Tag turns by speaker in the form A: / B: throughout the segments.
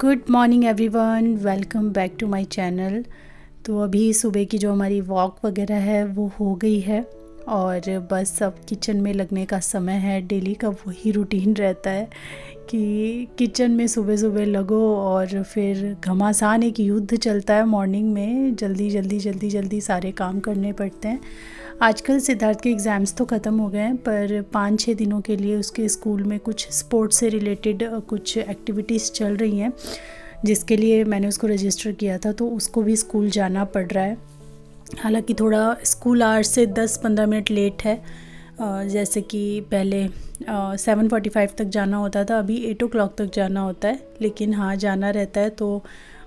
A: Good morning everyone, welcome back to my channel. तो अभी सुबह की जो हमारी वॉक वगैरह है वो हो गई है और बस अब किचन में लगने का समय है। डेली का वही रूटीन रहता है कि किचन में सुबह सुबह लगो और फिर घमासान एक युद्ध चलता है मॉर्निंग में। जल्दी जल्दी जल्दी जल्दी सारे काम करने पड़ते हैं। आजकल सिद्धार्थ के एग्ज़ाम्स तो ख़त्म हो गए हैं, पर 5-6 दिनों के लिए उसके स्कूल में कुछ स्पोर्ट्स से रिलेटेड कुछ एक्टिविटीज़ चल रही हैं, जिसके लिए मैंने उसको रजिस्टर किया था। तो उसको भी स्कूल जाना पड़ रहा है। हालांकि थोड़ा स्कूल आवर्स से 10-15 मिनट लेट है। जैसे कि पहले 7:45 तक जाना होता था, अभी 8 o'clock तक जाना होता है। लेकिन हाँ, जाना रहता है तो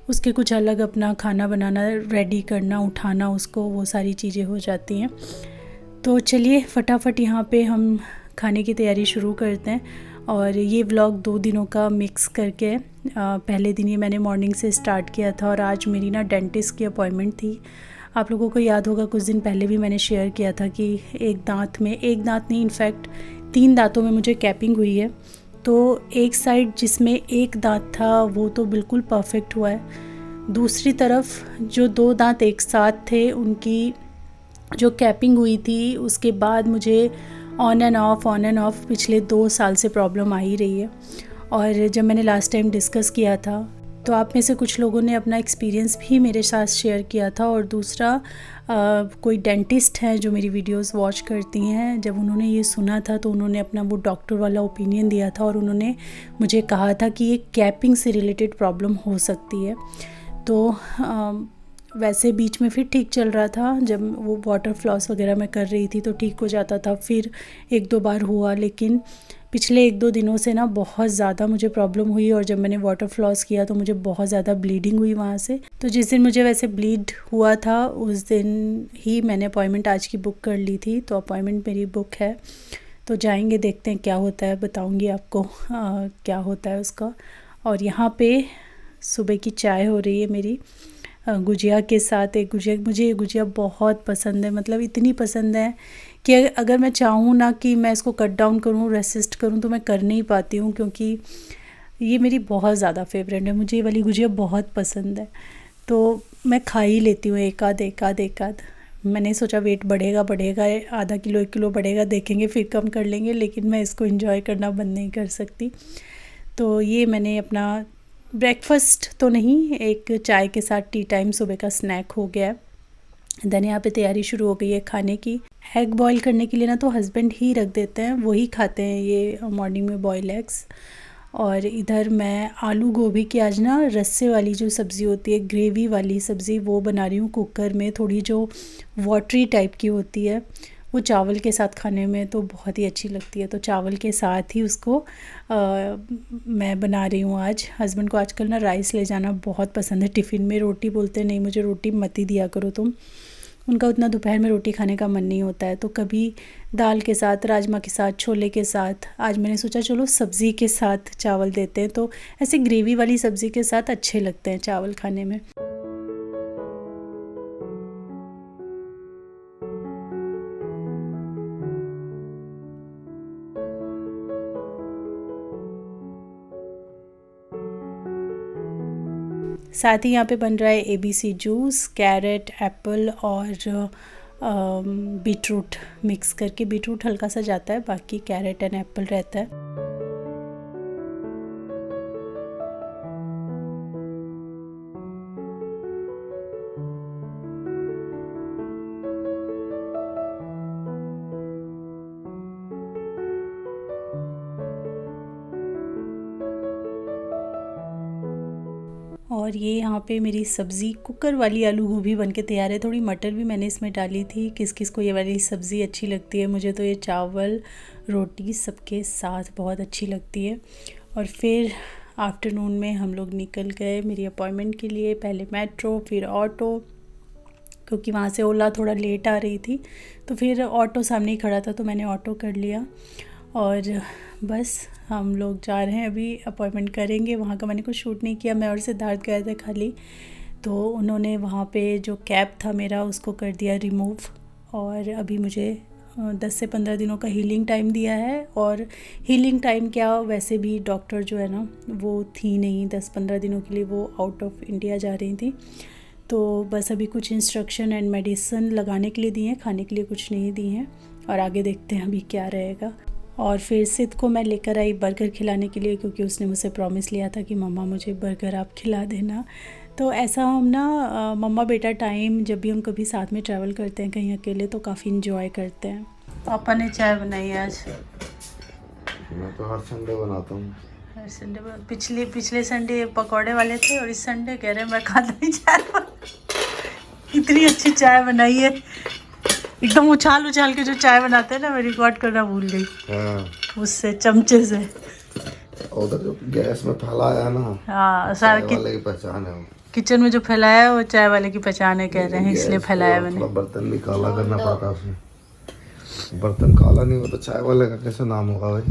A: उसके कुछ अलग अपना खाना बनाना, रेडी करना, उठाना उसको, वो सारी चीज़ें हो जाती हैं। तो चलिए फटाफट यहाँ पे हम खाने की तैयारी शुरू करते हैं। और ये व्लॉग 2 दिनों का मिक्स करके पहले दिन ये मैंने मॉर्निंग से स्टार्ट किया था और आज मेरी ना डेंटिस्ट की अपॉइंटमेंट थी। आप लोगों को याद होगा कुछ दिन पहले भी मैंने शेयर किया था कि एक दांत नहीं, इनफैक्ट 3 दांतों में मुझे कैपिंग हुई है। तो एक साइड जिसमें एक दांत था वो तो बिल्कुल परफेक्ट हुआ है। दूसरी तरफ जो 2 दांत एक साथ थे उनकी जो कैपिंग हुई थी, उसके बाद मुझे ऑन एंड ऑफ पिछले 2 साल से प्रॉब्लम आ ही रही है। और जब मैंने लास्ट टाइम डिस्कस किया था तो आप में से कुछ लोगों ने अपना एक्सपीरियंस भी मेरे साथ शेयर किया था। और दूसरा कोई डेंटिस्ट हैं जो मेरी वीडियोस वॉच करती हैं, जब उन्होंने ये सुना था तो उन्होंने अपना वो डॉक्टर वाला ओपिनियन दिया था और उन्होंने मुझे कहा था कि ये कैपिंग से रिलेटेड प्रॉब्लम हो सकती है। तो वैसे बीच में फिर ठीक चल रहा था, जब वो वाटर फ्लॉस वगैरह मैं कर रही थी तो ठीक हो जाता था। फिर 1-2 बार हुआ, लेकिन पिछले 1-2 दिनों से ना बहुत ज़्यादा मुझे प्रॉब्लम हुई। और जब मैंने वाटर फ्लॉस किया तो मुझे बहुत ज़्यादा ब्लीडिंग हुई वहाँ से। तो जिस दिन मुझे वैसे ब्लीड हुआ था उस दिन ही मैंने अपॉइंटमेंट आज की बुक कर ली थी। तो अपॉइंटमेंट मेरी बुक है, तो जाएंगे, देखते हैं क्या होता है, बताऊँगी आपको क्या होता है उसका। और यहाँ पे सुबह की चाय हो रही है मेरी गुजिया के साथ। एक गुजिया, मुझे ये गुजिया बहुत पसंद है, मतलब इतनी पसंद है कि अगर मैं चाहूँ ना कि मैं इसको कट डाउन करूँ, रेसिस्ट करूँ, तो मैं कर नहीं पाती हूँ, क्योंकि ये मेरी बहुत ज़्यादा फेवरेट है। मुझे ये वाली गुजिया बहुत पसंद है, तो मैं खा ही लेती हूँ एक आध। मैंने सोचा वेट बढ़ेगा, आधा किलो 1 किलो बढ़ेगा, देखेंगे, फिर कम कर लेंगे, लेकिन मैं इसको एंजॉय करना बंद नहीं कर सकती। तो ये मैंने अपना ब्रेकफास्ट तो नहीं, एक चाय के साथ टी टाइम सुबह का स्नैक हो गया है। देन यहाँ पे तैयारी शुरू हो गई है खाने की। एग बॉईल करने के लिए ना तो हस्बैंड ही रख देते हैं, वही खाते हैं ये मॉर्निंग में बॉयल एग्स। और इधर मैं आलू गोभी की आज ना रस्से वाली जो सब्ज़ी होती है, ग्रेवी वाली सब्ज़ी, वो बना रही हूँ कुकर में। थोड़ी जो वाटरी टाइप की होती है, वो चावल के साथ खाने में तो बहुत ही अच्छी लगती है। तो चावल के साथ ही उसको मैं बना रही हूँ आज। हस्बैंड को आजकल ना राइस ले जाना बहुत पसंद है टिफ़िन में। रोटी बोलते नहीं, मुझे रोटी मत ही दिया करो तुम। उनका उतना दोपहर में रोटी खाने का मन नहीं होता है। तो कभी दाल के साथ, राजमा के साथ, छोले के साथ। आज मैंने सोचा चलो सब्ज़ी के साथ चावल देते हैं, तो ऐसे ग्रेवी वाली सब्ज़ी के साथ अच्छे लगते हैं चावल खाने में। साथ ही यहाँ पे बन रहा है ABC जूस, कैरेट, एप्पल और बीटरूट मिक्स करके। बीटरूट हल्का सा जाता है, बाकी कैरेट एंड एप्पल रहता है। और ये यहाँ पे मेरी सब्ज़ी कुकर वाली आलू गोभी बन के तैयार है। थोड़ी मटर भी मैंने इसमें डाली थी। किस किस को ये वाली सब्ज़ी अच्छी लगती है, मुझे तो ये चावल रोटी सबके साथ बहुत अच्छी लगती है। और फिर आफ्टरनून में हम लोग निकल गए मेरी अपॉइंटमेंट के लिए। पहले मेट्रो, फिर ऑटो, क्योंकि वहाँ से ओला थोड़ा लेट आ रही थी, तो फिर ऑटो सामने ही खड़ा था तो मैंने ऑटो कर लिया। और बस हम लोग जा रहे हैं, अभी अपॉइंटमेंट करेंगे। वहाँ का मैंने कुछ शूट नहीं किया, मैं और सिद्धार्थ गए थे खाली। तो उन्होंने वहाँ पे जो कैब था मेरा उसको कर दिया रिमूव, और अभी मुझे 10 से 15 दिनों का हीलिंग टाइम दिया है। और हीलिंग टाइम क्या, वैसे भी डॉक्टर जो है ना वो थी नहीं, 10-15 दिनों के लिए वो आउट ऑफ इंडिया जा रही थी। तो बस अभी कुछ इंस्ट्रक्शन एंड मेडिसिन लगाने के लिए दिए हैं, खाने के लिए कुछ नहीं दिए हैं। और आगे देखते हैं अभी क्या रहेगा। और फिर सिद्ध को मैं लेकर आई बर्गर खिलाने के लिए, क्योंकि उसने मुझसे प्रॉमिस लिया था कि मम्मा मुझे बर्गर आप खिला देना। तो ऐसा हम ना मम्मा बेटा टाइम जब भी हम कभी साथ में ट्रैवल करते हैं कहीं अकेले तो काफ़ी इंजॉय करते हैं। पापा ने चाय बनाई आज।
B: मैं तो हर संडे बनाता हूँ।
A: हर संडे पिछले संडे पकौड़े वाले थे और इस संडे कह रहे हैं मैं खाता नहीं चाय। इतनी अच्छी चाय बनाई है, एकदम उछाल उछाल के जो चाय बनाते हैं ना, मैं रिकॉर्ड करना भूल गई। हाँ। उससे चमचे से
B: उधर जो गैस में फैलाया है ना,
A: हाँ
B: सारा वाले की पहचान है वो।
A: किचन में जो फैलाया है वो चाय वाले की पहचान है कह रहे हैं, इसलिए फैलाया मैंने।
B: बर्तन भी काला करना पड़ता है उसमें। बर्तन काला नहीं होता, चाय वाले का कैसे नाम होगा भाई?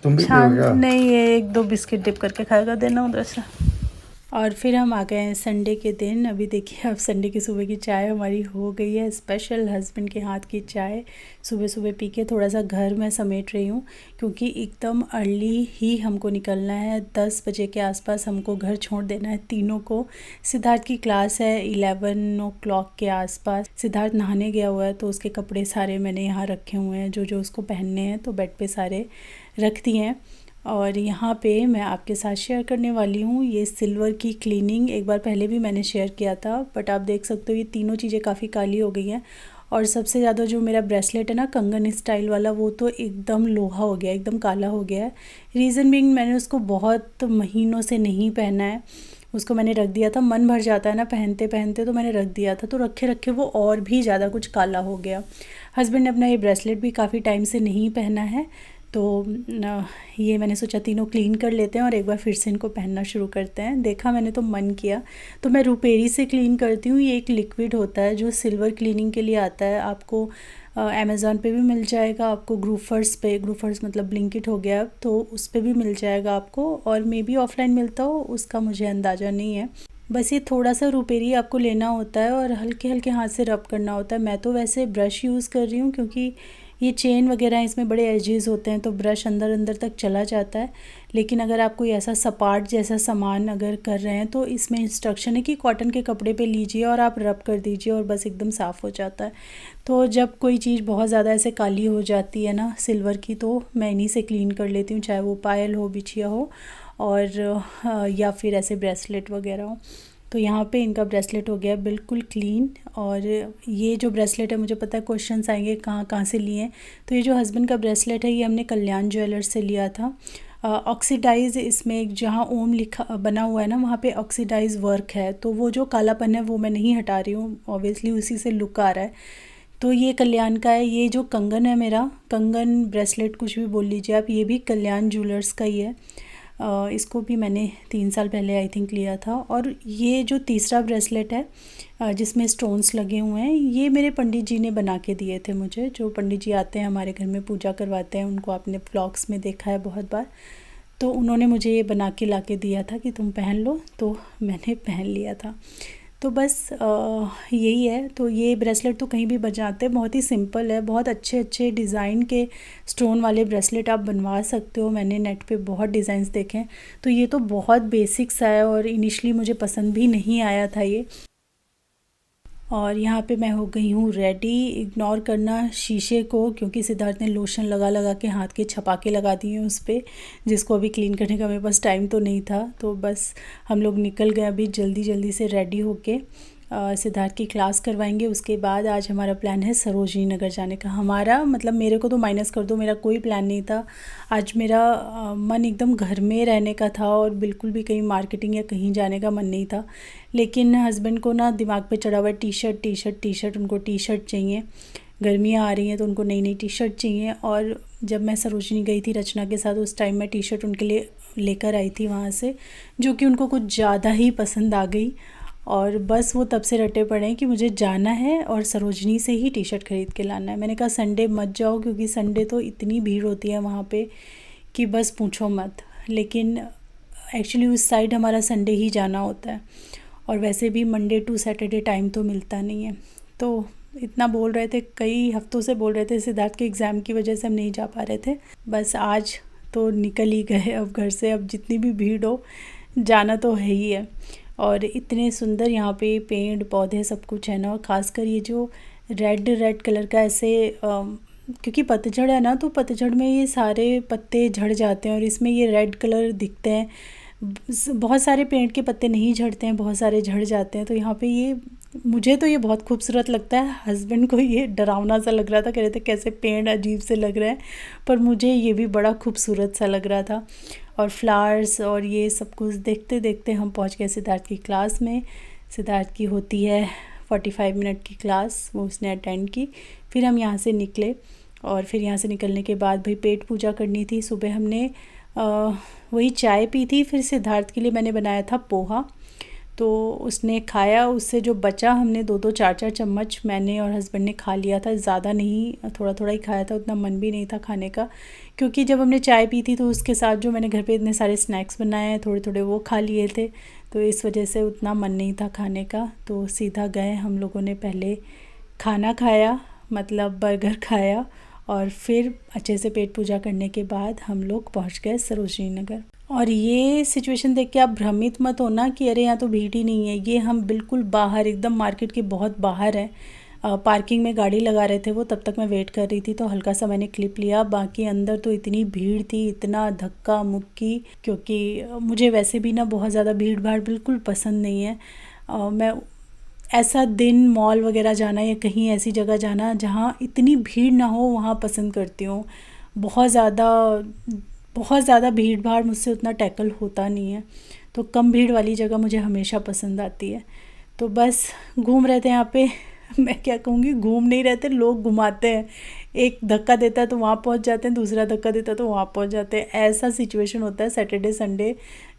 B: तुम भी पियो क्या? नहीं, ये 1-2 बिस्किट डिप करके खाएगा, देना उधर से। और फिर हम आ गए हैं संडे के दिन। अभी देखिए अब संडे की सुबह की चाय हमारी हो गई है, स्पेशल हस्बैंड के हाथ की चाय सुबह सुबह पी के थोड़ा सा घर में समेट रही हूँ, क्योंकि एकदम अर्ली ही हमको निकलना है। 10 बजे के आसपास हमको घर छोड़ देना है तीनों को। सिद्धार्थ की क्लास है 11 o'clock के आसपास। सिद्धार्थ नहाने गया हुआ है तो उसके कपड़े सारे मैंने यहाँ रखे हुए हैं, जो जो उसको पहनने हैं तो बेड पे सारे रख दिए हैं। और यहाँ पे मैं आपके साथ शेयर करने वाली हूँ ये सिल्वर की क्लीनिंग। एक बार पहले भी मैंने शेयर किया था, बट आप देख सकते हो ये तीनों चीज़ें काफ़ी काली हो गई हैं। और सबसे ज़्यादा जो मेरा ब्रेसलेट है ना कंगन स्टाइल वाला, वो तो एकदम लोहा हो गया, एकदम काला हो गया है। रीज़न बीइंग मैंने उसको बहुत महीनों से नहीं पहना है, उसको मैंने रख दिया था। मन भर जाता है ना पहनते पहनते, तो मैंने रख दिया था, तो रखे रखे वो और भी ज़्यादा कुछ काला हो गया। हस्बैंड ने अपना ये ब्रेसलेट भी काफ़ी टाइम से नहीं पहना है, तो ये मैंने सोचा तीनों क्लीन कर लेते हैं और एक बार फिर से इनको पहनना शुरू करते हैं। देखा मैंने तो मन किया, तो मैं रुपेरी से क्लीन करती हूँ। ये एक लिक्विड होता है जो सिल्वर क्लीनिंग के लिए आता है। आपको अमेज़ॉन पे भी मिल जाएगा, आपको ग्रूफर्स मतलब ब्लिंकिट हो गया तो उस पर भी मिल जाएगा आपको, और मे बी ऑफलाइन मिलता हो, उसका मुझे अंदाज़ा नहीं है। बस ये थोड़ा सा रुपेरी आपको लेना होता है और हल्के हल्के हाथ से रब करना होता है। मैं तो वैसे ब्रश यूज़ कर रही हूँ, क्योंकि ये चेन वगैरह इसमें बड़े एजेस होते हैं तो ब्रश अंदर अंदर तक चला जाता है। लेकिन अगर आप कोई ऐसा सपाट जैसा सामान अगर कर रहे हैं तो इसमें इंस्ट्रक्शन है कि कॉटन के कपड़े पे लीजिए और आप रब कर दीजिए और बस एकदम साफ़ हो जाता है। तो जब कोई चीज़ बहुत ज़्यादा ऐसे काली हो जाती है ना सिल्वर की, तो मैं इन्हीं से क्लीन कर लेती हूँ, चाहे वो पायल हो, बिछिया हो और या फिर ऐसे ब्रेसलेट वगैरह हो। तो यहाँ पे इनका ब्रेसलेट हो गया बिल्कुल क्लीन। और ये जो ब्रेसलेट है, मुझे पता है क्वेश्चंस आएंगे कहाँ कहाँ से लिए हैं, तो ये जो हस्बैंड का ब्रेसलेट है ये हमने कल्याण ज्वेलर्स से लिया था। ऑक्सीडाइज इसमें एक जहाँ ओम लिखा बना हुआ है ना, वहाँ पे ऑक्सीडाइज वर्क है, तो वो जो कालापन है वो मैं नहीं हटा रही हूँ, ऑब्वियसली उसी से लुक आ रहा है। तो ये कल्याण का है। ये जो कंगन है मेरा, कंगन ब्रेसलेट कुछ भी बोल लीजिए आप, ये भी कल्याण ज्वेलर्स का ही है। इसको भी मैंने 3 साल पहले आई थिंक लिया था। और ये जो तीसरा ब्रेसलेट है जिसमें स्टोन्स लगे हुए हैं, ये मेरे पंडित जी ने बना के दिए थे मुझे। जो पंडित जी आते हैं हमारे घर में पूजा करवाते हैं, उनको आपने व्लॉग्स में देखा है बहुत बार, तो उन्होंने मुझे ये बना के ला के दिया था कि तुम पहन लो, तो मैंने पहन लिया था। तो बस यही है। तो ये ब्रेसलेट तो कहीं भी बजाते हैं, बहुत ही सिंपल है, बहुत अच्छे अच्छे डिज़ाइन के स्टोन वाले ब्रेसलेट आप बनवा सकते हो। मैंने नेट पे बहुत डिज़ाइंस देखे हैं, तो ये तो बहुत बेसिक सा है और इनिशियली मुझे पसंद भी नहीं आया था ये। और यहाँ पे मैं हो गई हूँ रेडी। इग्नोर करना शीशे को, क्योंकि सिद्धार्थ ने लोशन लगा लगा के हाथ के छपाके लगा दिए हैं उस पर, जिसको अभी क्लीन करने का मेरे पास टाइम तो नहीं था। तो बस हम लोग निकल गए अभी जल्दी जल्दी से रेडी होके। सिद्धार्थ की क्लास करवाएंगे, उसके बाद आज हमारा प्लान है सरोजनी नगर जाने का। हमारा मतलब मेरे को तो माइनस कर दो, मेरा कोई प्लान नहीं था आज। मेरा मन एकदम घर में रहने का था और बिल्कुल भी कहीं मार्केटिंग या कहीं जाने का मन नहीं था। लेकिन हस्बैंड को ना दिमाग पे चढ़ा हुआ है टी शर्ट, उनको टी शर्ट चाहिए। गर्मियाँ आ रही हैं तो उनको नई नई टी शर्ट चाहिए। और जब मैं सरोजनी गई थी रचना के साथ, उस टाइम मैं टी शर्ट उनके लिए लेकर आई थी वहाँ से, जो कि उनको कुछ ज़्यादा ही पसंद आ गई। और बस वो तब से रटे पड़े हैं कि मुझे जाना है और सरोजनी से ही टी शर्ट ख़रीद के लाना है। मैंने कहा संडे मत जाओ, क्योंकि संडे तो इतनी भीड़ होती है वहाँ पे कि बस पूछो मत। लेकिन एक्चुअली उस साइड हमारा संडे ही जाना होता है, और वैसे भी मंडे टू सैटरडे टाइम तो मिलता नहीं है। तो
A: इतना बोल रहे थे, कई हफ्तों से बोल रहे थे, सिद्धार्थ के एग्ज़ाम की वजह से हम नहीं जा पा रहे थे। बस आज तो निकल ही गए अब घर से। अब जितनी भी भीड़ हो जाना तो है ही है। और इतने सुंदर यहाँ पे पेड़ पौधे सब कुछ है ना, और ख़ासकर ये जो रेड कलर का ऐसे क्योंकि पतझड़ है ना, तो पतझड़ में ये सारे पत्ते झड़ जाते हैं और इसमें ये रेड कलर दिखते हैं। बहुत सारे पेड़ के पत्ते नहीं झड़ते हैं, बहुत सारे झड़ जाते हैं। तो यहाँ पे ये मुझे तो ये बहुत खूबसूरत लगता है। हस्बैंड को ये डरावना सा लग रहा था, कह रहे थे कैसे पेड़ अजीब से लग रहे हैं, पर मुझे ये भी बड़ा खूबसूरत सा लग रहा था। और फ्लावर्स और ये सब कुछ देखते देखते हम पहुँच गए सिद्धार्थ की क्लास में। सिद्धार्थ की होती है 45 मिनट की क्लास, वो उसने अटेंड की। फिर हम यहाँ से निकले और फिर यहाँ से निकलने के बाद भाई पेट पूजा करनी थी। सुबह हमने वही चाय पी थी, फिर सिद्धार्थ के लिए मैंने बनाया था पोहा, तो उसने खाया। उससे जो बचा हमने 2-2 4-4 चम्मच मैंने और हस्बैंड ने खा लिया था, ज़्यादा नहीं, थोड़ा थोड़ा ही खाया था, उतना मन भी नहीं था खाने का। क्योंकि जब हमने चाय पी थी तो उसके साथ जो मैंने घर पे इतने सारे स्नैक्स बनाए हैं, थोड़े थोड़े वो खा लिए थे, तो इस वजह से उतना मन नहीं था खाने का। तो सीधा गए हम लोगों ने, पहले खाना खाया, मतलब बर्गर खाया, और फिर अच्छे से पेट पूजा करने के बाद हम लोग पहुंच गए सरोजनी नगर। और ये सिचुएशन देख के आप भ्रमित मत होना कि अरे यहाँ तो भीड़ ही नहीं है। ये हम बिल्कुल बाहर, एकदम मार्केट के बहुत बाहर है। पार्किंग में गाड़ी लगा रहे थे वो, तब तक मैं वेट कर रही थी, तो हल्का सा मैंने क्लिप लिया। बाकी अंदर तो इतनी भीड़ थी, इतना धक्का मुक्की, क्योंकि मुझे वैसे भी ना बहुत ज़्यादा भीड़ भाड़ बिल्कुल पसंद नहीं है। मैं ऐसा दिन मॉल वगैरह जाना या कहीं ऐसी जगह जाना जहाँ इतनी भीड़ ना हो, वहाँ पसंद करती हूँ। बहुत ज़्यादा भीड़ भाड़ मुझसे उतना टैकल होता नहीं है, तो कम भीड़ वाली जगह मुझे हमेशा पसंद आती है। तो बस घूम रहे थे यहाँ पे। मैं क्या कहूँगी, घूम नहीं रहते, लोग घुमाते हैं। एक धक्का देता है तो वहाँ पहुँच जाते हैं, दूसरा धक्का देता है तो वहाँ पहुँच जाते हैं। ऐसा सिचुएशन होता है। सैटरडे संडे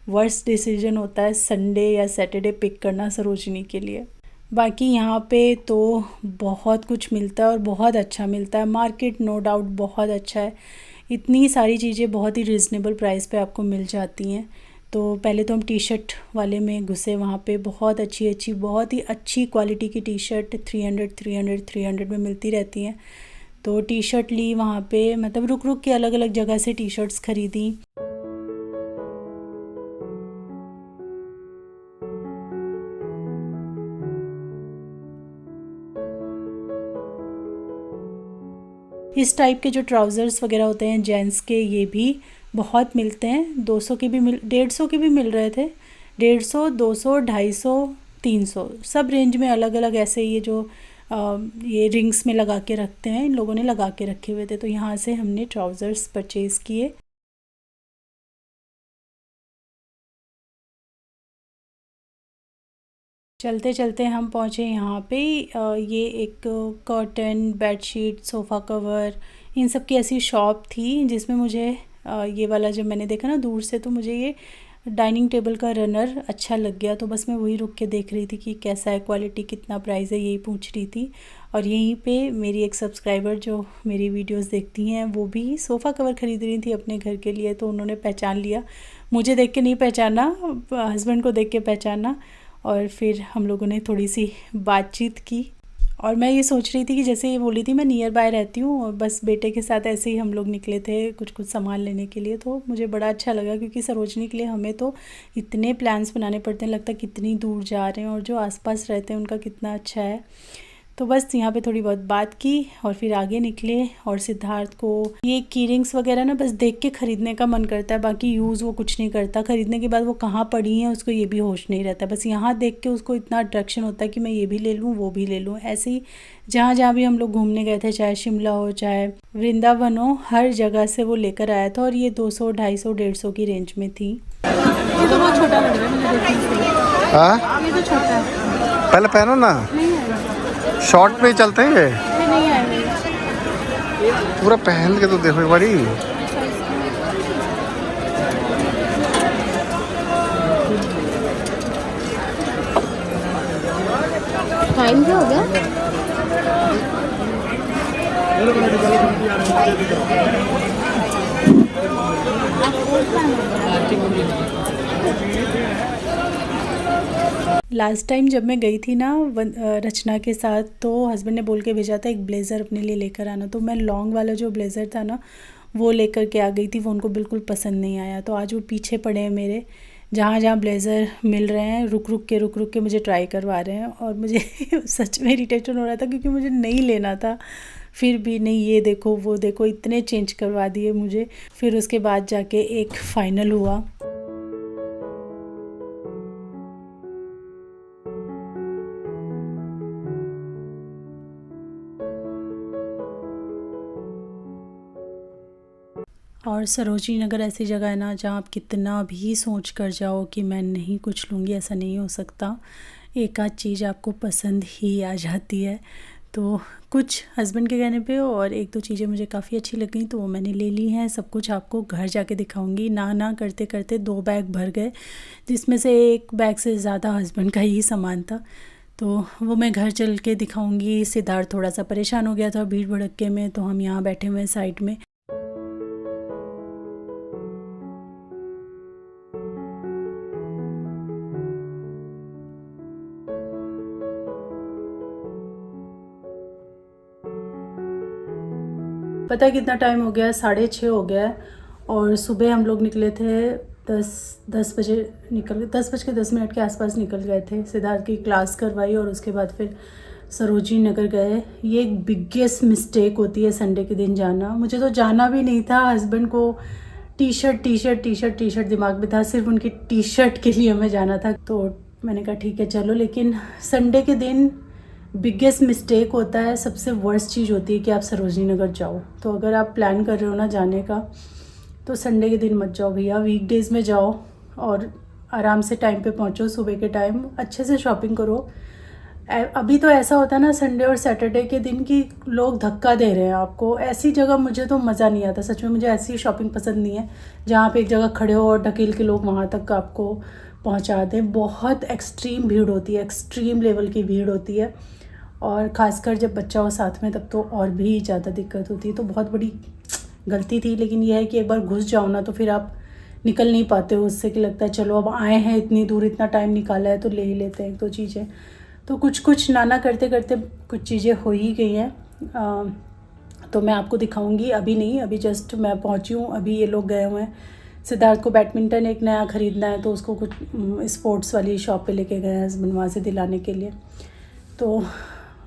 A: वर्स्ट डिसीजन होता है, संडे या सैटरडे पिक करना सरोजनी के लिए। बाकी यहाँ पे तो बहुत कुछ मिलता है और बहुत अच्छा मिलता है। मार्केट नो डाउट बहुत अच्छा है, इतनी सारी चीज़ें बहुत ही रीज़नेबल प्राइस पे आपको मिल जाती हैं। तो पहले तो हम टी शर्ट वाले में घुसे, वहाँ पे बहुत बहुत ही अच्छी क्वालिटी की टी शर्ट 300 में मिलती रहती हैं। तो टी शर्ट ली वहाँ पे, मतलब रुक रुक के अलग अलग जगह से टी शर्ट्स ख़रीदी। इस टाइप के जो ट्राउज़र्स वगैरह होते हैं जेंट्स के, ये भी बहुत मिलते हैं। 200 के भी 150 के भी मिल रहे थे। 150, 200, 250, 300 सब रेंज में अलग अलग ऐसे ये जो ये रिंग्स में लगा के रखते हैं, इन लोगों ने लगा के रखे हुए थे। तो यहाँ से हमने ट्राउज़र्स परचेज़ किए। चलते चलते हम पहुँचे यहाँ पे। ये एक कर्टन, बेडशीट, सोफ़ा कवर, इन सब की ऐसी शॉप थी, जिसमें मुझे ये वाला जब मैंने देखा ना दूर से, तो मुझे ये डाइनिंग टेबल का रनर अच्छा लग गया। तो बस मैं वही रुक के देख रही थी कि कैसा है, क्वालिटी कितना प्राइस है, यही पूछ रही थी। और यहीं पे मेरी एक सब्सक्राइबर जो मेरी वीडियोस देखती हैं, वो भी सोफ़ा कवर ख़रीद रही थी अपने घर के लिए, तो उन्होंने पहचान लिया। मुझे देख के नहीं पहचाना, हस्बैंड को देख के पहचाना। और फिर हम लोगों ने थोड़ी सी बातचीत की। और मैं ये सोच रही थी कि जैसे ये बोली थी, मैं नियर बाय रहती हूँ, और बस बेटे के साथ ऐसे ही हम लोग निकले थे कुछ सामान लेने के लिए। तो मुझे बड़ा अच्छा लगा, क्योंकि सरोजनी के लिए हमें तो इतने प्लान्स बनाने पड़ते हैं, लगता है कितनी दूर जा रहे हैं, और जो आसपास रहते हैं उनका कितना अच्छा है। तो बस यहाँ पे थोड़ी बहुत बात की और फिर आगे निकले। और सिद्धार्थ को ये की रिंग्स वगैरह ना बस देख के ख़रीदने का मन करता है, बाकी यूज़ वो कुछ नहीं करता। ख़रीदने के बाद वो कहाँ पड़ी हैं उसको ये भी होश नहीं रहता, बस यहाँ देख के उसको इतना अट्रैक्शन होता है कि मैं ये भी ले लूँ, वो भी ले लूँ। ऐसे ही जहाँ जहाँ भी हम लोग घूमने गए थे, चाहे शिमला हो चाहे वृंदावन हो, हर जगह से वो लेकर आया था। और ये 200, 250, 150 की रेंज में थी। ये तो बहुत छोटा लग रहा है मुझे देखने से। ये तो छोटा है,
B: पहले पहनो ना, शॉर्ट में ही चलते हैं ये।
A: नहीं आएगा
B: पूरा पहन के तो देखो एक बारी।
A: टाइम क्या हो गया? लास्ट टाइम जब मैं गई थी ना रचना के साथ, तो हस्बैंड ने बोल के भेजा था एक ब्लेज़र अपने लिए लेकर आना, तो मैं लॉन्ग वाला जो ब्लेज़र था ना वो लेकर के आ गई थी। वो उनको बिल्कुल पसंद नहीं आया, तो आज वो पीछे पड़े हैं मेरे, जहाँ जहाँ ब्लेज़र मिल रहे हैं रुक रुक के मुझे ट्राई करवा रहे हैं। और मुझे सच में इरिटेशन हो रहा था क्योंकि मुझे नहीं लेना था, फिर भी नहीं, ये देखो वो देखो, इतने चेंज करवा दिए मुझे। फिर उसके बाद जाके एक फ़ाइनल हुआ। और सरोजनी नगर ऐसी जगह है ना जहाँ आप कितना भी सोच कर जाओ कि मैं नहीं कुछ लूँगी, ऐसा नहीं हो सकता। एक आध चीज़ आपको पसंद ही आ जाती है। तो कुछ हस्बैंड के कहने पे और एक दो चीज़ें मुझे काफ़ी अच्छी लगी, तो वो मैंने ले ली हैं। सब कुछ आपको घर जाके दिखाऊंगी। ना करते करते 2 बैग भर गए, जिसमें से एक बैग से ज़्यादा हस्बैंड का ही सामान था, तो वो मैं घर चल के दिखाऊंगी। सिद्धार्थ थोड़ा सा परेशान हो गया था भीड़ भड़क्के में, तो हम यहाँ बैठे हुए हैं साइड में। पता है कितना टाइम हो गया है? 6:30 हो गया है। और सुबह हम लोग निकले थे 10 बजे निकल गए, 10:10 के आसपास निकल गए थे। सिद्धार्थ की क्लास करवाई और उसके बाद फिर सरोजनी नगर गए। ये एक बिगेस्ट मिस्टेक होती है संडे के दिन जाना। मुझे तो जाना भी नहीं था, हस्बैंड को टी शर्ट दिमाग में था, सिर्फ उनकी टी शर्ट के लिए हमें जाना था। तो मैंने कहा ठीक है चलो, लेकिन संडे के दिन बिगेस्ट मिस्टेक होता है, सबसे वर्स्ट चीज़ होती है कि आप सरोजनी नगर जाओ। तो अगर आप प्लान कर रहे हो ना जाने का, तो संडे के दिन मत जाओ भैया, वीकडेज़ में जाओ और आराम से टाइम पे पहुंचो। सुबह के टाइम अच्छे से शॉपिंग करो। अभी तो ऐसा होता है ना संडे और सैटरडे के दिन की लोग धक्का दे रहे हैं आपको। ऐसी जगह मुझे तो मज़ा नहीं आता, सच में मुझे ऐसी शॉपिंग पसंद नहीं है जहाँ पे एक जगह खड़े हो और ढकेल के लोग वहाँ तक आपको पहुँचा दें। बहुत एक्सट्रीम भीड़ होती है, एक्सट्रीम लेवल की भीड़ होती है, और ख़ासकर जब बच्चा हो साथ में तब तो और भी ज़्यादा दिक्कत होती है। तो बहुत बड़ी गलती थी, लेकिन यह है कि एक बार घुस जाओ ना तो फिर आप निकल नहीं पाते हो उससे, कि लगता है चलो अब आए हैं इतनी दूर, इतना टाइम निकाला है तो ले ही लेते हैं एक दो चीज़ें। तो कुछ नाना करते करते कुछ चीज़ें हो ही गई हैं। तो मैं आपको दिखाऊंगी, अभी नहीं, अभी जस्ट मैं पहुंची हूँ। अभी ये लोग गए हुए हैं। सिद्धार्थ को बैडमिंटन एक नया ख़रीदना है, तो उसको कुछ स्पोर्ट्स वाली शॉप पे लेके गए हैं हस्बैंड, वहाँ से दिलाने के लिए। तो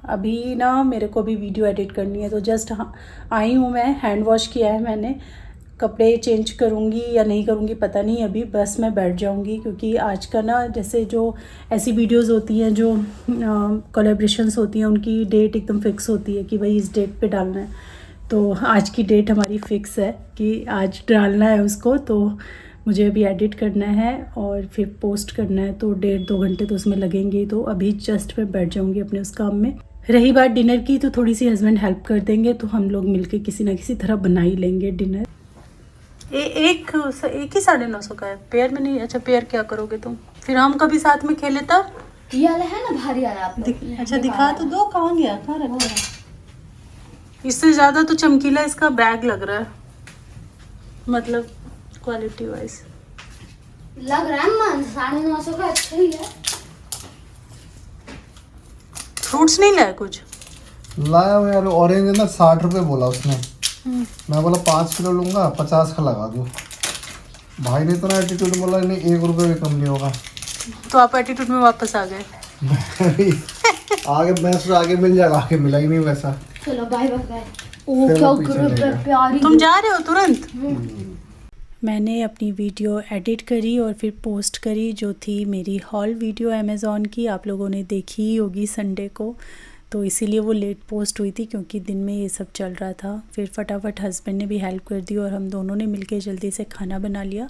A: अभी ना मेरे को भी वीडियो एडिट करनी है, तो जस्ट आई हूँ मैं। हैंड वॉश किया है मैंने, कपड़े चेंज करूँगी या नहीं करूँगी पता नहीं, अभी बस मैं बैठ जाऊँगी। क्योंकि आज का ना, जैसे जो ऐसी वीडियोस होती हैं जो कोलैबोरेशंस होती हैं, उनकी डेट एकदम फिक्स होती है कि भाई इस डेट पे डालना है। तो आज की डेट हमारी फ़िक्स है कि आज डालना है उसको। तो मुझे अभी एडिट करना है और फिर पोस्ट करना है, तो 1.5-2 घंटे तो उसमें लगेंगे। तो अभी जस्ट मैं बैठ जाऊँगी अपने उस काम में। रही बात डिनर की, तो थोड़ी सी हस्बैंड हेल्प कर देंगे, तो हम लोग मिलके किसी ना किसी तरह बना ही लेंगे डिनर। एक ही 950 का है, पेयर में नहीं। अच्छा पेयर क्या करोगे तुम? फिर हम कभी साथ में खेले तब।
C: ये वाला है ना भारी वाला आप
A: अच्छा दिखा तो दो, कहाँ गया, कहाँ रखा है? इससे ज़्यादा तो चमकीला इसका बैग लग रहा है, मतलब क्वालिटी वाइज
C: लग रहा है। मन 950 का अच्छा ही है।
A: फ्रूट्स नहीं लाया कुछ?
B: लाया हुआ यार, ऑरेंज है ना 60 रुपये बोला उसने। मैं बोला 5 किलो लूँगा, 50 का लगा दूँ। भाई ने तो ना एटीट्यूड बोला, नहीं 1 रुपये भी कम नहीं होगा।
A: तो आप एटीट्यूड में वापस आ गए।
B: आगे मैं सोचा आगे मिल जाएगा, आगे मिला ही नहीं वैसा।
C: चलो बाय बाय। ओ क्या प्यारी,
A: तुम जा रहे हो तुरंत? मैंने अपनी वीडियो एडिट करी और फिर पोस्ट करी, जो थी मेरी हॉल वीडियो अमेज़ॉन की। आप लोगों ने देखी ही होगी संडे को, तो इसीलिए वो लेट पोस्ट हुई थी क्योंकि दिन में ये सब चल रहा था। फिर फटाफट हस्बैंड ने भी हेल्प कर दी और हम दोनों ने मिलके जल्दी से खाना बना लिया।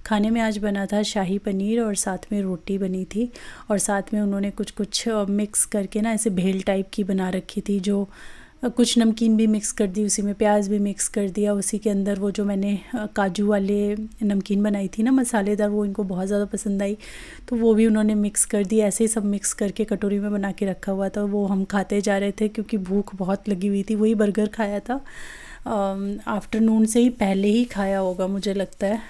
A: खाने में आज बना था शाही पनीर और साथ में रोटी बनी थी, और साथ में उन्होंने कुछ मिक्स करके ना ऐसे भेल टाइप की बना रखी थी, जो कुछ नमकीन भी मिक्स कर दी, उसी में प्याज भी मिक्स कर दिया। उसी के अंदर वो जो मैंने काजू वाले नमकीन बनाई थी ना मसालेदार, वो इनको बहुत ज़्यादा पसंद आई, तो वो भी उन्होंने मिक्स कर दी। ऐसे ही सब मिक्स करके कटोरी में बना के रखा हुआ था, वो हम खाते जा रहे थे क्योंकि भूख बहुत लगी हुई थी। वही बर्गर खाया था, आफ्टरनून से ही पहले ही खाया होगा, मुझे लगता है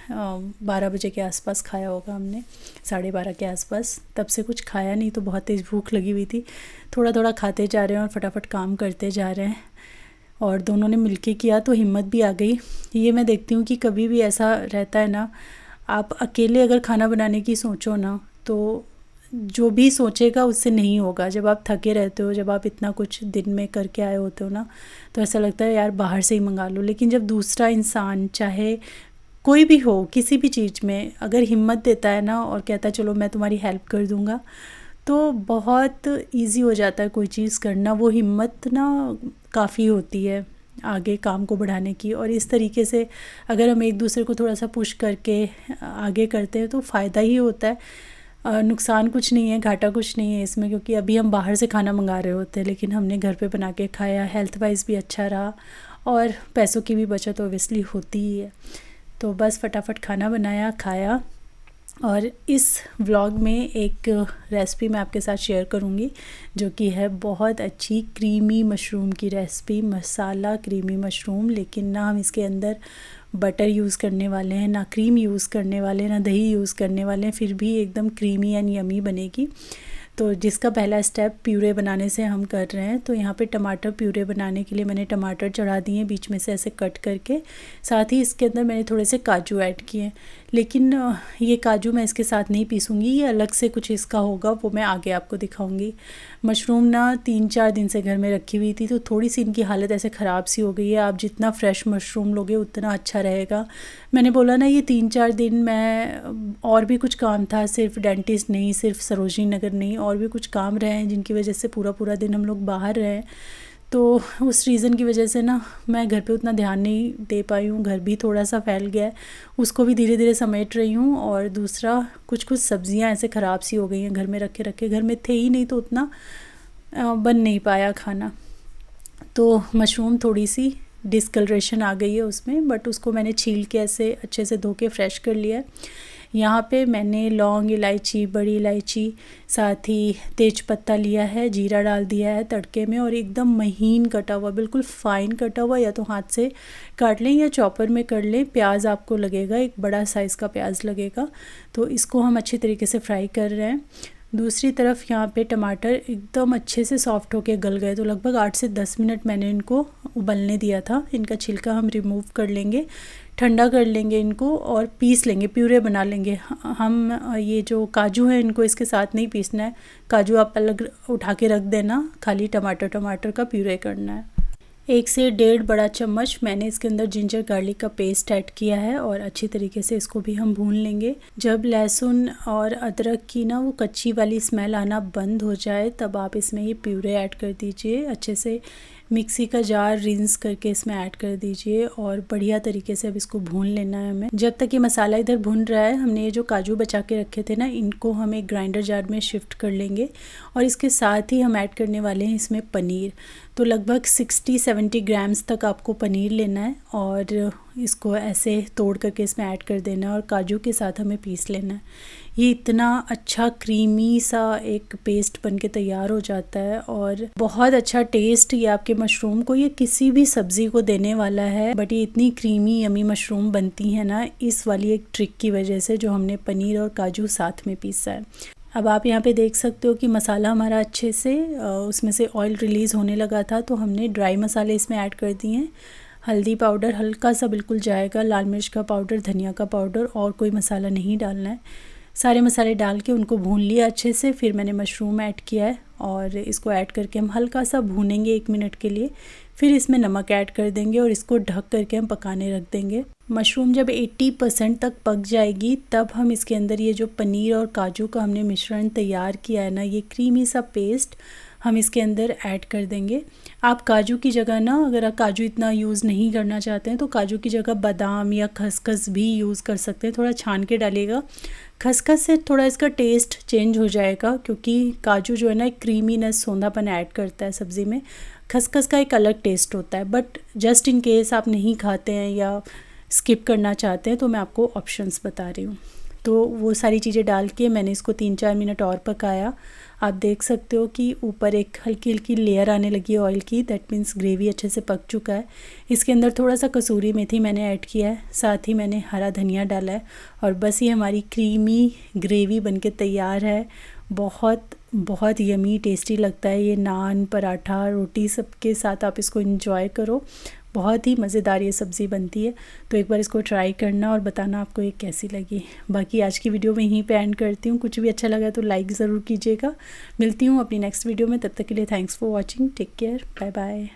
A: 12 बजे के आसपास खाया होगा हमने, 12:30 के आसपास। तब से कुछ खाया नहीं, तो बहुत तेज़ भूख लगी हुई थी। थोड़ा थोड़ा खाते जा रहे हैं और फटाफट काम करते जा रहे हैं, और दोनों ने मिलके किया तो हिम्मत भी आ गई। ये मैं देखती हूँ कि कभी भी ऐसा रहता है ना, आप अकेले अगर खाना बनाने की सोचो ना, तो जो भी सोचेगा उससे नहीं होगा। जब आप थके रहते हो, जब आप इतना कुछ दिन में करके आए होते हो ना, तो ऐसा लगता है यार बाहर से ही मंगा लो। लेकिन जब दूसरा इंसान, चाहे कोई भी हो, किसी भी चीज़ में अगर हिम्मत देता है ना और कहता है चलो मैं तुम्हारी हेल्प कर दूँगा, तो बहुत इजी हो जाता है कोई चीज़ करना। वो हिम्मत ना काफ़ी होती है आगे काम को बढ़ाने की। और इस तरीके से अगर हम एक दूसरे को थोड़ा सा पुश करके आगे करते हैं तो फ़ायदा ही होता है। नुकसान कुछ नहीं है, घाटा कुछ नहीं है इसमें, क्योंकि अभी हम बाहर से खाना मंगा रहे होते हैं, लेकिन हमने घर पे बना के खाया। हेल्थ वाइज भी अच्छा रहा और पैसों की भी बचत ओबियसली होती ही है। तो बस फटाफट खाना बनाया, खाया। और इस व्लॉग में एक रेसिपी मैं आपके साथ शेयर करूंगी, जो कि है बहुत अच्छी क्रीमी मशरूम की रेसिपी, मसाला क्रीमी मशरूम। लेकिन ना हम इसके अंदर बटर यूज़ करने वाले हैं, ना क्रीम यूज़ करने वाले हैं, ना दही यूज़ करने वाले हैं, फिर भी एकदम क्रीमी एंड यमी बनेगी। तो जिसका पहला स्टेप प्यूरे बनाने से हम कर रहे हैं। तो यहाँ पे टमाटर प्यूरे बनाने के लिए मैंने टमाटर चढ़ा दिए बीच में से ऐसे कट करके। साथ ही इसके अंदर मैंने थोड़े से काजू ऐड किए, लेकिन ये काजू मैं इसके साथ नहीं पीसूँगी, ये अलग से कुछ इसका होगा, वो मैं आगे आपको दिखाऊँगी। मशरूम ना 3-4 दिन से घर में रखी हुई थी, तो थोड़ी सी इनकी हालत ऐसे ख़राब सी हो गई है। आप जितना फ्रेश मशरूम लोगे उतना अच्छा रहेगा। मैंने बोला ना, ये 3-4 दिन मैं और भी कुछ काम था, सिर्फ डेंटिस्ट नहीं, सिर्फ सरोजनी नगर नहीं, और भी कुछ काम रहे हैं जिनकी वजह से पूरा दिन हम लोग बाहर रहे। तो उस रीज़न की वजह से ना मैं घर पे उतना ध्यान नहीं दे पाई हूँ। घर भी थोड़ा सा फैल गया है, उसको भी धीरे धीरे समेट रही हूँ। और दूसरा, कुछ सब्ज़ियाँ ऐसे ख़राब सी हो गई हैं घर में रखे घर में थे ही नहीं, तो उतना बन नहीं पाया खाना। तो मशरूम थोड़ी सी डिस्कलरेशन आ गई है उसमें, बट उसको मैंने छील के ऐसे अच्छे से धो के फ्रेश कर लिया है। यहाँ पे मैंने लौंग, इलायची, बड़ी इलायची, साथ ही तेज पत्ता लिया है, जीरा डाल दिया है तड़के में, और एकदम महीन कटा हुआ, बिल्कुल फ़ाइन कटा हुआ, या तो हाथ से काट लें या चॉपर में कर लें। प्याज आपको लगेगा, एक बड़ा साइज़ का प्याज लगेगा। तो इसको हम अच्छी तरीके से फ्राई कर रहे हैं। दूसरी तरफ यहाँ पे टमाटर एकदम अच्छे से सॉफ्ट होके गल गए, तो लगभग 8 से 10 मिनट मैंने इनको उबलने दिया था। इनका छिलका हम रिमूव कर लेंगे, ठंडा कर लेंगे इनको और पीस लेंगे, प्यूरे बना लेंगे। हम ये जो काजू है इनको इसके साथ नहीं पीसना है, काजू आप अलग उठा के रख देना, खाली टमाटर का प्यूरे करना है। 1 से 1.5 बड़ा चम्मच मैंने इसके अंदर जिंजर गार्लिक का पेस्ट ऐड किया है, और अच्छी तरीके से इसको भी हम भून लेंगे। जब लहसुन और अदरक की ना वो कच्ची वाली स्मेल आना बंद हो जाए, तब आप इसमें ये प्यूरे ऐड कर दीजिए। अच्छे से मिक्सी का जार रिंस करके इसमें ऐड कर दीजिए, और बढ़िया तरीके से अब इसको भून लेना है हमें। जब तक ये मसाला इधर भून रहा है, हमने ये जो काजू बचा के रखे थे ना, इनको हम एक ग्राइंडर जार में शिफ्ट कर लेंगे। और इसके साथ ही हम ऐड करने वाले हैं इसमें पनीर। तो लगभग 60-70 ग्राम्स तक आपको पनीर लेना है, और इसको ऐसे तोड़ करके इसमें ऐड कर देना है, और काजू के साथ हमें पीस लेना है। ये इतना अच्छा क्रीमी सा एक पेस्ट बनके तैयार हो जाता है, और बहुत अच्छा टेस्ट ये आपके मशरूम को, ये किसी भी सब्ज़ी को देने वाला है। बट ये इतनी क्रीमी यमी मशरूम बनती है ना, इस वाली एक ट्रिक की वजह से, जो हमने पनीर और काजू साथ में पीसा है। अब आप यहाँ पे देख सकते हो कि मसाला हमारा अच्छे से उसमें से ऑयल रिलीज़ होने लगा था, तो हमने ड्राई मसाले इसमें ऐड कर दिए हैं। हल्दी पाउडर हल्का सा बिल्कुल जाएगा, लाल मिर्च का पाउडर, धनिया का पाउडर, और कोई मसाला नहीं डालना है। सारे मसाले डाल के उनको भून लिया अच्छे से। फिर मैंने मशरूम ऐड किया है, और इसको ऐड करके हम हल्का सा भूनेंगे 1 मिनट के लिए। फिर इसमें नमक ऐड कर देंगे, और इसको ढक करके हम पकाने रख देंगे। मशरूम जब 80% तक पक जाएगी, तब हम इसके अंदर ये जो पनीर और काजू का हमने मिश्रण तैयार किया है ना, ये क्रीमी सा पेस्ट हम इसके अंदर ऐड कर देंगे। आप काजू की जगह ना, अगर आप काजू इतना यूज़ नहीं करना चाहते हैं, तो काजू की जगह बादाम या खसखस भी यूज़ कर सकते हैं। थोड़ा छान के डालिएगा, खसखस से थोड़ा इसका टेस्ट चेंज हो जाएगा, क्योंकि काजू जो है ना एक क्रीमीनेस, सोंधापन ऐड करता है सब्ज़ी में। खसखस का एक अलग टेस्ट होता है, बट जस्ट इन केस आप नहीं खाते हैं या स्किप करना चाहते हैं, तो मैं आपको ऑप्शंस बता रही हूँ। तो वो सारी चीज़ें डाल के मैंने इसको 3-4 मिनट और पकाया। आप देख सकते हो कि ऊपर एक हल्की हल्की लेयर आने लगी है ऑयल की, दैट मीन्स ग्रेवी अच्छे से पक चुका है। इसके अंदर थोड़ा सा कसूरी मेथी मैंने ऐड किया है, साथ ही मैंने हरा धनिया डाला है और बस ये हमारी क्रीमी ग्रेवी बनके तैयार है। बहुत बहुत यमी टेस्टी लगता है ये, नान पराठा रोटी सबके साथ आप इसको एंजॉय करो। बहुत ही मज़ेदार ये सब्ज़ी बनती है, तो एक बार इसको ट्राई करना और बताना आपको ये कैसी लगी। बाकी आज की वीडियो में यहीं पे एंड करती हूँ। कुछ भी अच्छा लगा तो लाइक ज़रूर कीजिएगा। मिलती हूँ अपनी नेक्स्ट वीडियो में, तब तक के लिए thanks for watching, take care, bye bye.